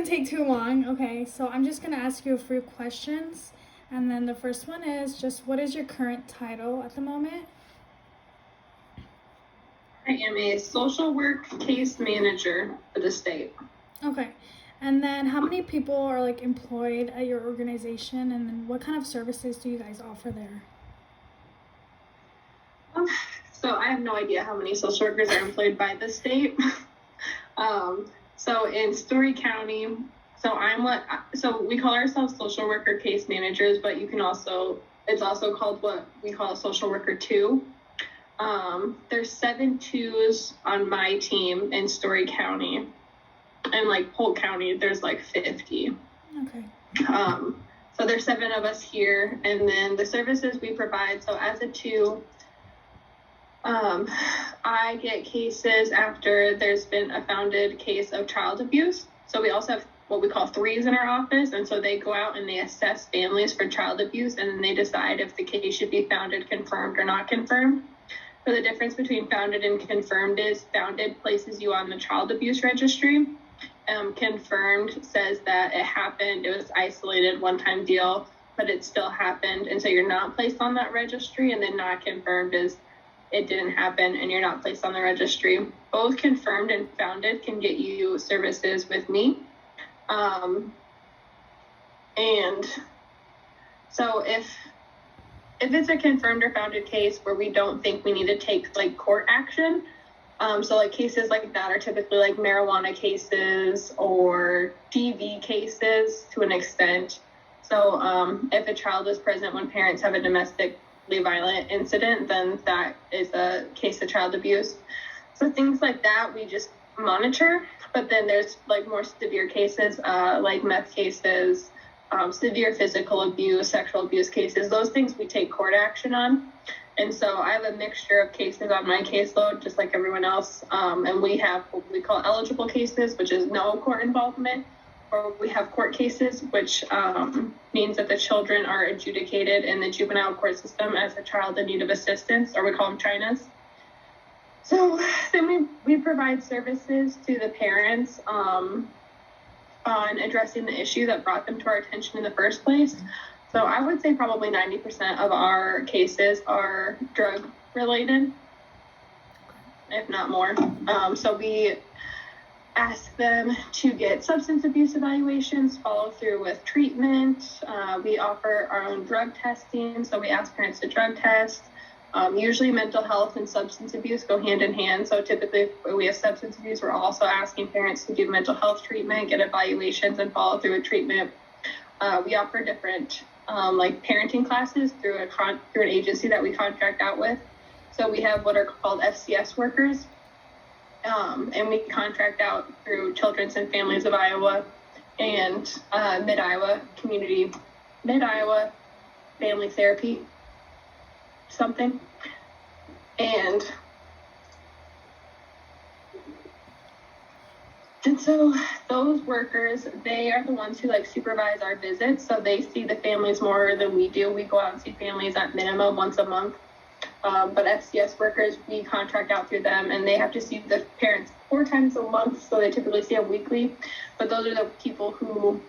gonna take too long. Okay, so I'm just gonna ask you a few questions. And then the first one is just what is your current title at the moment? I am a social work case manager for the state. Okay. And then how many people are like employed at your organization, and then what kind of services do you guys offer there? So I have no idea how many social workers are employed by the state. So in Story County, so we call ourselves social worker case managers, but it's also called what we call a social worker 2. There's 7 twos on my team in Story County, and like Polk County, there's like 50. Okay. So there's 7 of us here, and then the services we provide. So as a 2, I get cases after there's been a founded case of child abuse. So we also have what we call 3s in our office, and so they go out and they assess families for child abuse, and then they decide if the case should be founded, confirmed, or not confirmed. So the difference between founded and confirmed is founded places you on the child abuse registry. Confirmed says that it happened, it was isolated, one-time deal, but it still happened, and so you're not placed on that registry. And then not confirmed is it didn't happen and you're not placed on the registry. Both confirmed and founded can get you services with me. And so if it's a confirmed or founded case where we don't think we need to take like court action, so like cases like that are typically like marijuana cases or DV cases to an extent. So if a child is present when parents have a domestically violent incident, then that is a case of child abuse. So things like that we just monitor. But then there's like more severe cases, like meth cases, severe physical abuse, sexual abuse cases. Those things we take court action on. And so I have a mixture of cases on my caseload, just like everyone else. And we have what we call eligible cases, which is no court involvement. Or we have court cases, which means that the children are adjudicated in the juvenile court system as a child in need of assistance, or we call them Chinas. So then we provide services to the parents on addressing the issue that brought them to our attention in the first place. So I would say probably 90% of our cases are drug related, if not more. So we ask them to get substance abuse evaluations, follow through with treatment. We offer our own drug testing, so we ask parents to drug test. Usually mental health and substance abuse go hand in hand. So typically if we have substance abuse, we're also asking parents to do mental health treatment, get evaluations, and follow through with treatment. We offer different like parenting classes through an agency that we contract out with. So we have what are called FCS workers. And we contract out through Children's and Families of Iowa and Mid-Iowa Family Therapy, something. And so those workers, they are the ones who like supervise our visits. So they see the families more than we do. We go out and see families at minimum once a month. But FCS workers, we contract out through them, and they have to see the parents 4 times a month, so they typically see them weekly. But those are the people who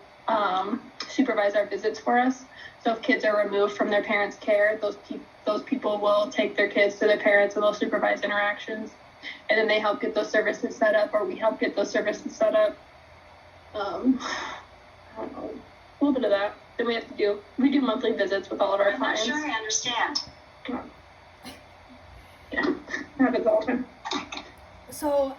supervise our visits for us. So if kids are removed from their parents' care, those people will take their kids to their parents, and they'll supervise interactions. And then they help get those services set up, or we help get those services set up. I don't know, a little bit of that. Then we do monthly visits with all of our clients. I'm not sure I understand. Yeah, happens all the time. So,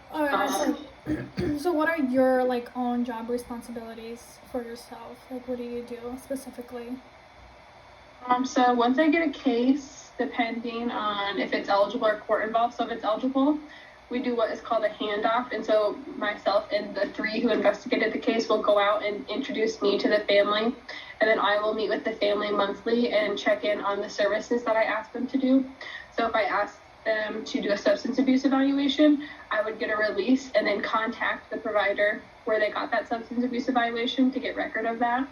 so what are your like own job responsibilities for yourself? Like, what do you do specifically? So once I get a case, depending on if it's eligible or court involved, so if it's eligible, we do what is called a handoff. And so myself and the 3 who investigated the case will go out and introduce me to the family. And then I will meet with the family monthly and check in on the services that I asked them to do. So if I asked them to do a substance abuse evaluation, I would get a release and then contact the provider where they got that substance abuse evaluation to get record of that.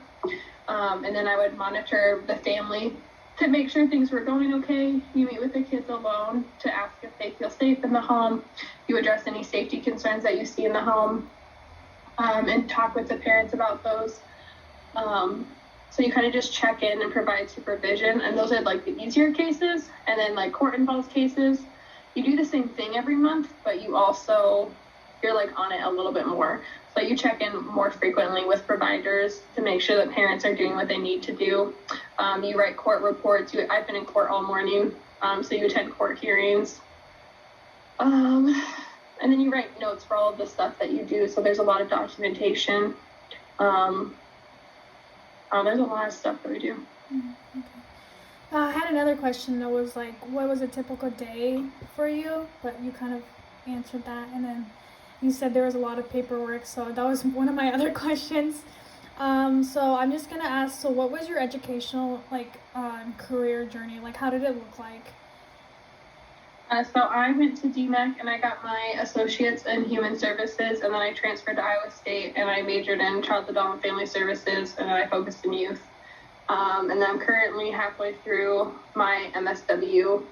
And then I would monitor the family to make sure things were going okay. You meet with the kids alone to ask if they feel safe in the home. You address any safety concerns that you see in the home. and talk with the parents about those. So you kind of just check in and provide supervision, and those are like the easier cases. And then like court involved cases, you do the same thing every month, but you're like on it a little bit more. So you check in more frequently with providers to make sure that parents are doing what they need to do. You write court reports. I've been in court all morning, so you attend court hearings. And then you write notes for all of the stuff that you do. So there's a lot of documentation. There's a lot of stuff that we do. Okay. I had another question that was like, what was a typical day for you? But you kind of answered that, and then you said there was a lot of paperwork, so that was one of my other questions. So I'm just gonna ask, so what was your educational career journey? Like, how did it look like? So I went to DMAC and I got my associates in human services, and then I transferred to Iowa State and I majored in child, adult, and family services, and then I focused in youth. And then I'm currently halfway through my MSW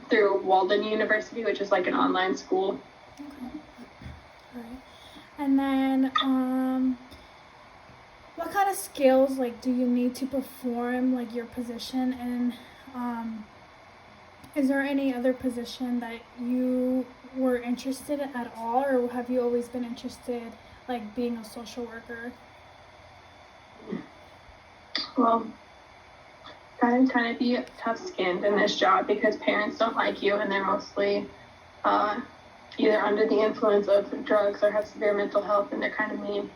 through Walden University, which is like an online school. Okay. All right. And then, what kind of skills do you need to perform your position, and is there any other position that you were interested in at all, or have you always been interested being a social worker? Well, I kind of be tough-skinned in this job because parents don't like you, and they're mostly either under the influence of drugs or have severe mental health, and they're kind of mean.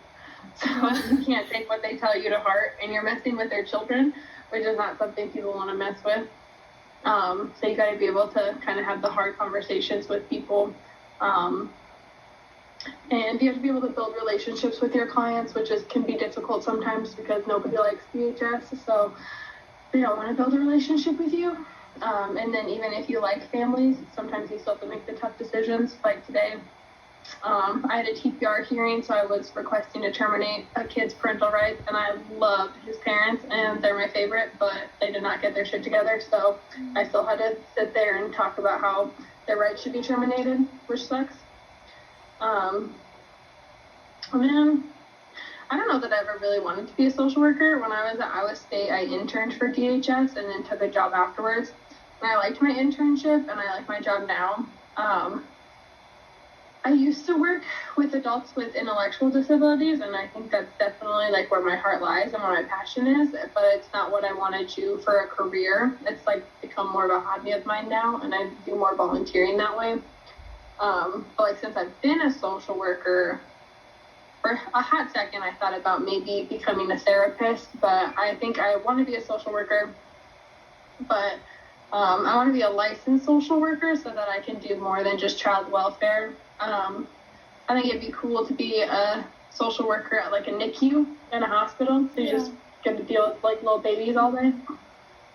So you can't take what they tell you to heart, and you're messing with their children, which is not something people want to mess with. So you got to be able to kind of have the hard conversations with people, and you have to be able to build relationships with your clients, which can be difficult sometimes because nobody likes DHS, so they don't want to build a relationship with you. And then even if you like families, sometimes you still have to make the tough decisions. Like today, I had a TPR hearing, so I was requesting to terminate a kid's parental rights, and I love his parents, and they're my favorite, but they did not get their shit together, so I still had to sit there and talk about how their rights should be terminated, which sucks. Then, I don't know that I ever really wanted to be a social worker. When I was at Iowa State, I interned for DHS and then took a job afterwards, and I liked my internship, and I like my job now. I used to work with adults with intellectual disabilities, and I think that's definitely where my heart lies and where my passion is, but it's not what I want to do for a career. It's become more of a hobby of mine now, and I do more volunteering that way. But since I've been a social worker, for a hot second I thought about maybe becoming a therapist, but I think I want to be a social worker, but I want to be a licensed social worker so that I can do more than just child welfare. I think it'd be cool to be a social worker at a NICU in a hospital. So you just get to deal with little babies all day,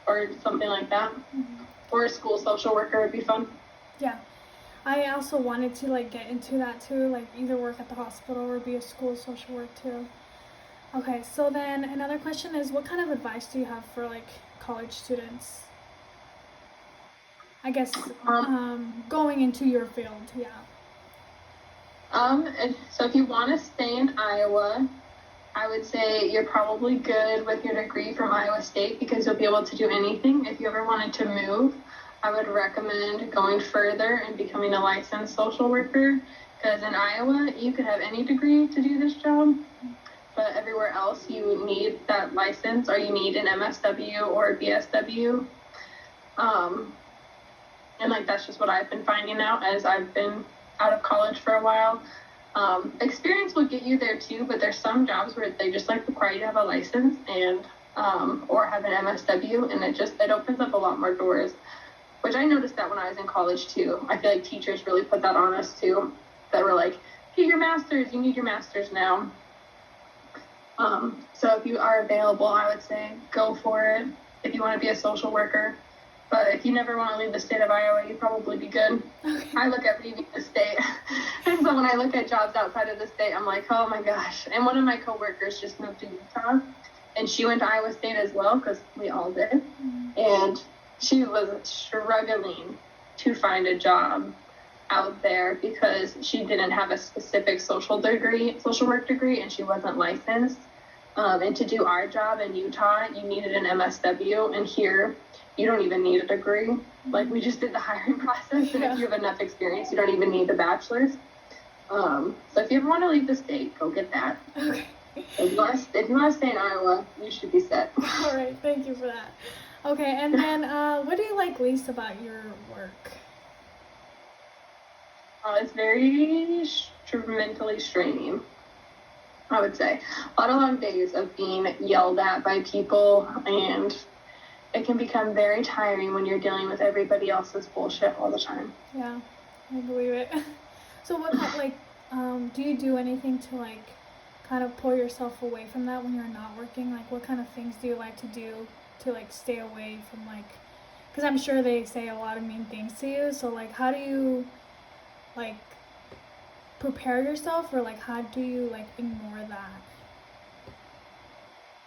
or something like that. Mm-hmm. Or a school social worker would be fun. Yeah, I also wanted to get into that too, either work at the hospital or be a school social worker too. Okay, so then another question is, what kind of advice do you have for college students? I guess going into your field, yeah. So if you want to stay in Iowa, I would say you're probably good with your degree from Iowa State because you'll be able to do anything. If you ever wanted to move, I would recommend going further and becoming a licensed social worker, because in Iowa, you could have any degree to do this job, but everywhere else you need that license, or you need an MSW or a BSW. And that's just what I've been finding out as I've been out of college for a while. Experience will get you there too, but there's some jobs where they just require you to have a license and or have an MSW, and it opens up a lot more doors, which I noticed that when I was in college too. I feel like teachers really put that on us too, that were get your master's, you need your master's now. So if you are available, I would say go for it if you want to be a social worker. But if you never want to leave the state of Iowa, you'd probably be good. Okay. I look at leaving the state. And so when I look at jobs outside of the state, I'm like, oh my gosh. And one of my coworkers just moved to Utah, and she went to Iowa State as well, because we all did. Mm-hmm. And she was struggling to find a job. out there because she didn't have a specific social work degree, and she wasn't licensed. And to do our job in Utah, you needed an MSW, and here you don't even need a degree. Like, we just did the hiring process, and if you have enough experience, you don't even need the bachelor's. So if you ever want to leave the state, go get that. Okay. If you want to stay in Iowa, you should be set. All right, thank you for that. Okay, and then what do you like least about your work? It's very mentally straining, I would say. A lot of long days of being yelled at by people, and it can become very tiring when you're dealing with everybody else's bullshit all the time. Yeah, I believe it. So what do you do anything to like kind of pull yourself away from that when you're not working? Like, what kind of things do you like to do to like stay away from like, because I'm sure they say a lot of mean things to you, so like how do you like prepare yourself, or like how do you like ignore that?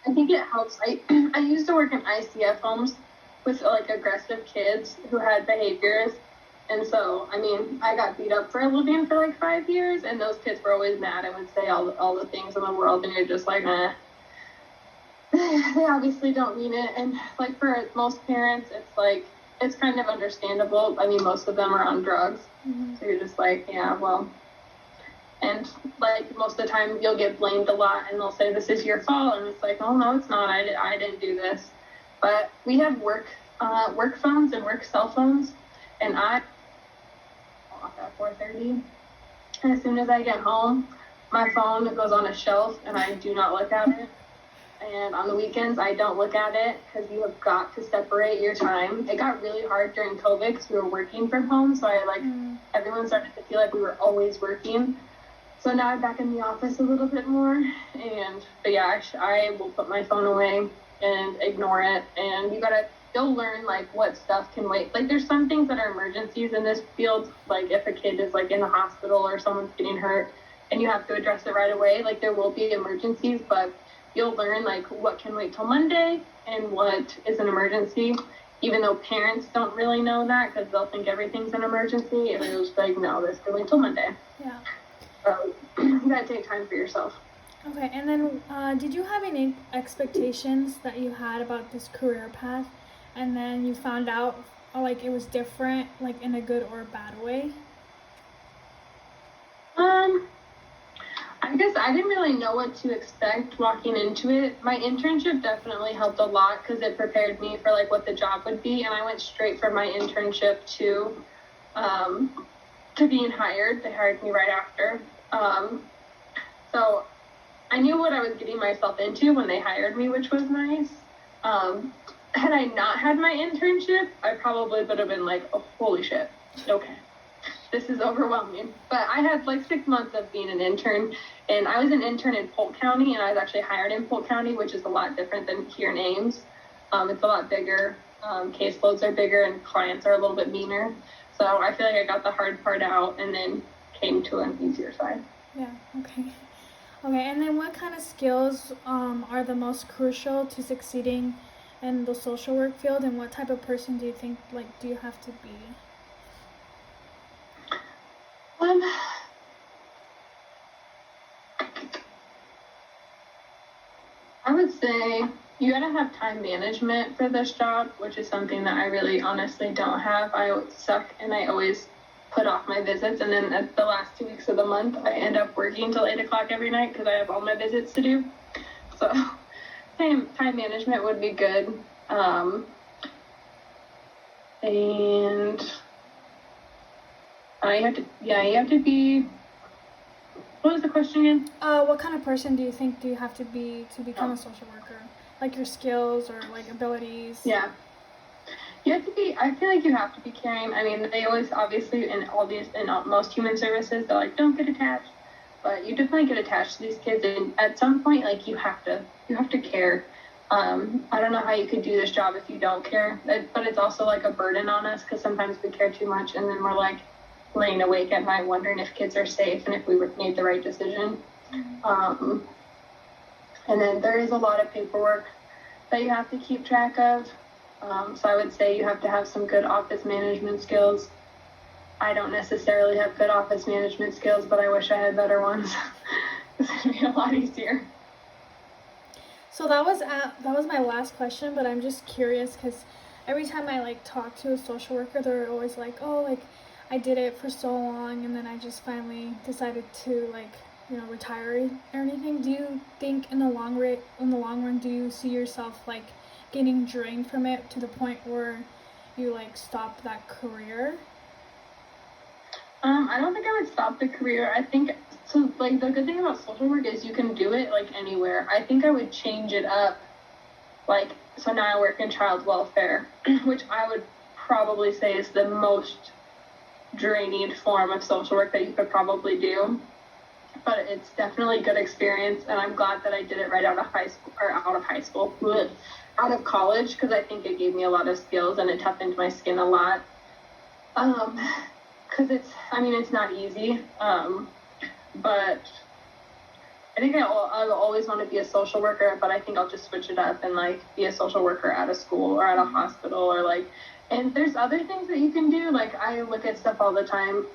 I think it helps. I used to work in ICF homes with like aggressive kids who had behaviors, and so I mean I got beat up for a living for like 5 years, and those kids were always mad and would say all the things in the world, and you're just like, they obviously don't mean it. And like for most parents, it's like, it's kind of understandable. I mean, most of them are on drugs. Mm-hmm. So you're just like, yeah, well, and like most of the time you'll get blamed a lot, and they'll say, this is your fault. And it's like, oh no, it's not. I didn't do this. But we have work phones and work cell phones, and I off at 4:30. And as soon as I get home, my phone goes on a shelf and I do not look at it. And on the weekends, I don't look at it because you have got to separate your time. It got really hard during COVID because we were working from home. So everyone started to feel like we were always working. So now I'm back in the office a little bit more. But yeah, I will put my phone away and ignore it. And you'll learn like what stuff can wait. Like there's some things that are emergencies in this field. Like if a kid is like in the hospital or someone's getting hurt and you have to address it right away, like there will be emergencies, but you'll learn like what can wait till Monday and what is an emergency, even though parents don't really know that because they'll think everything's an emergency, and they'll just be like, no, this can wait till Monday. Yeah. So you gotta take time for yourself. Okay, and then did you have any expectations that you had about this career path, and then you found out like it was different, like in a good or bad way? I guess I didn't really know what to expect walking into it. My internship definitely helped a lot because it prepared me for like what the job would be, and I went straight from my internship to being hired. They hired me right after. So I knew what I was getting myself into when they hired me, which was nice. Had I not had my internship, I probably would have been like, oh, holy shit, okay, this is overwhelming. But I had like 6 months of being an intern, and I was an intern in Polk County, and I was actually hired in Polk County, which is a lot different than here in Ames. It's a lot bigger. Caseloads are bigger, and clients are a little bit meaner. So I feel like I got the hard part out and then came to an easier side. Yeah, okay. Okay, and then what kind of skills are the most crucial to succeeding in the social work field, and what type of person do you think, like, do you have to be? I would say you gotta have time management for this job, which is something that I really honestly don't have. I suck, and I always put off my visits, and then at the last 2 weeks of the month, I end up working till 8 o'clock every night because I have all my visits to do. So time management would be good. And you have to be, what was the question again? What kind of person do you have to be to become a social worker? Like your skills or like abilities? Yeah. You have to be, I feel like you have to be caring. I mean, they always, obviously, in most human services, they're like, don't get attached. But you definitely get attached to these kids, and at some point, like, you have to care. I don't know how you could do this job if you don't care, but it's also like a burden on us because sometimes we care too much, and then we're like laying awake at night wondering if kids are safe and if we made the right decision. And then there is a lot of paperwork that you have to keep track of. So I would say you have to have some good office management skills. I don't necessarily have good office management skills, but I wish I had better ones. This would be a lot easier. So that was my last question, but I'm just curious because every time I like talk to a social worker, they're always like, "Oh, like I did it for so long, and then I just finally decided to like retire or anything." Do you think in the long run, do you see yourself like getting drained from it to the point where you like stop that career? I don't think I would stop the career. I think so. Like the good thing about social work is you can do it like anywhere. I think I would change it up. Like so now I work in child welfare, which I would probably say is the most draining form of social work that you could probably do. But it's definitely a good experience, and I'm glad that I did it right out of out of college, because I think it gave me a lot of skills and it toughened my skin a lot. Because it's not easy, but I think I'll always want to be a social worker, but I think I'll just switch it up and like be a social worker at a school or at a hospital or like, and there's other things that you can do. Like I look at stuff all the time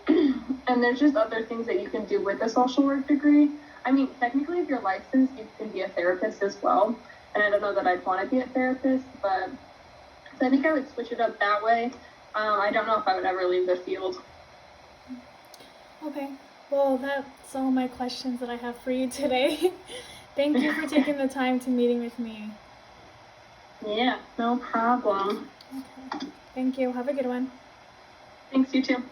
and there's just other things that you can do with a social work degree. I mean, technically if you're licensed, you can be a therapist as well. And I don't know that I'd want to be a therapist, but so I think I would switch it up that way. I don't know if I would ever leave the field. Okay. Well, that's all my questions that I have for you today. Thank you for taking the time to meeting with me. Yeah, no problem. Okay. Thank you. Have a good one. Thanks, you too.